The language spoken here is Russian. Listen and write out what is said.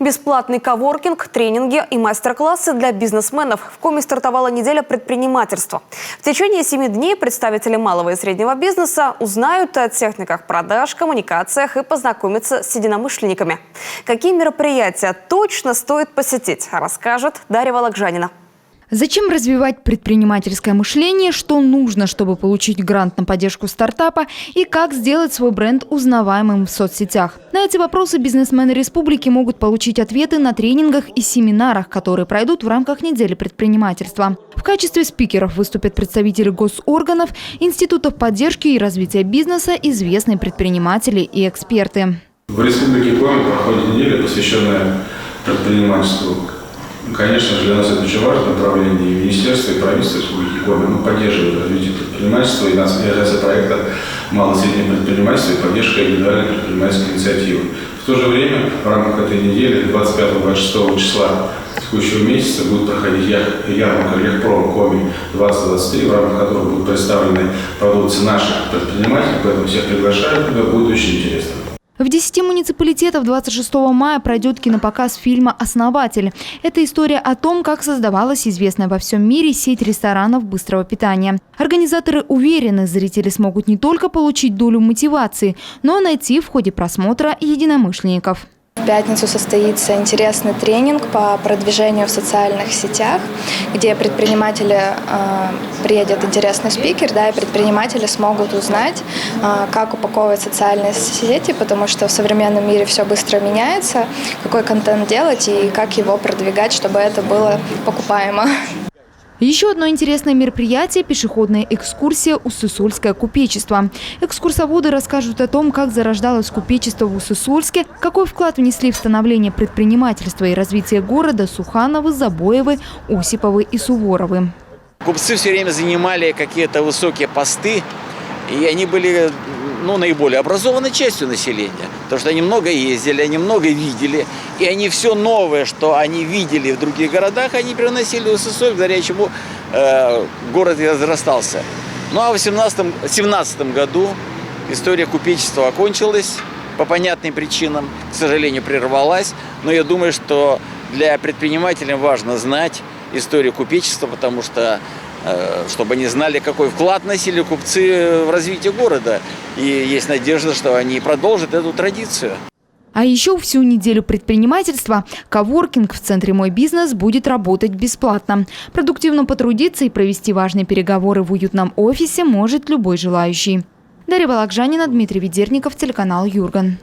Бесплатный коворкинг, тренинги и мастер-классы для бизнесменов. В Коми стартовала неделя предпринимательства. В течение 7 дней представители малого и среднего бизнеса узнают о техниках продаж, коммуникациях и познакомятся с единомышленниками. Какие мероприятия точно стоит посетить, расскажет Дарья Вологжанина. Зачем развивать предпринимательское мышление, что нужно, чтобы получить грант на поддержку стартапа и как сделать свой бренд узнаваемым в соцсетях? На эти вопросы бизнесмены республики могут получить ответы на тренингах и семинарах, которые пройдут в рамках недели предпринимательства. В качестве спикеров выступят представители госорганов, институтов поддержки и развития бизнеса, известные предприниматели и эксперты. В Республике Коми проходит неделя, посвященная предпринимательству. Конечно же, для нас это очень важное направление. И министерство, и правительство Республики Коми поддерживают развитие предпринимательства и реализация проекта «Малое и среднее предпринимательство» и поддержка индивидуальной предпринимательской инициативы. В то же время в рамках этой недели 25-26 числа текущего месяца будет проходить ярмарка «Легпром Коми 2023», в рамках которой будут представлены продукции наших предпринимателей, поэтому всех приглашаю, туда будет очень интересно. В 10 муниципалитетах 26 мая пройдет кинопоказ фильма «Основатель». Это история о том, как создавалась известная во всем мире сеть ресторанов быстрого питания. Организаторы уверены, зрители смогут не только получить долю мотивации, но и найти в ходе просмотра единомышленников. В пятницу состоится интересный тренинг по продвижению в социальных сетях, где приедет интересный спикер, и предприниматели смогут узнать, как упаковывать социальные сети, потому что в современном мире все быстро меняется, какой контент делать и как его продвигать, чтобы это было покупаемо. Еще одно интересное мероприятие – пешеходная экскурсия «Уссысольское купечество». Экскурсоводы расскажут о том, как зарождалось купечество в Уссысольске, какой вклад внесли в становление предпринимательства и развитие города Сухановы, Забоевы, Осиповы и Суворовы. Купцы все время занимали какие-то высокие посты, и они были наиболее образованной частью населения, потому что они много ездили, они много видели, и они все новое, что они видели в других городах, они приносили в Уссысоль, благодаря чему город и разрастался. Ну а в 17 году история купечества окончилась по понятным причинам, к сожалению, прервалась, но я думаю, что для предпринимателей важно знать историю купечества, потому что чтобы они знали, какой вклад вносили купцы в развитие города. И есть надежда, что они продолжат эту традицию. А еще всю неделю предпринимательства коворкинг в центре «Мой бизнес» будет работать бесплатно. Продуктивно потрудиться и провести важные переговоры в уютном офисе может любой желающий. Дарья Вологжанина, Дмитрий Ведерников, телеканал Юрган.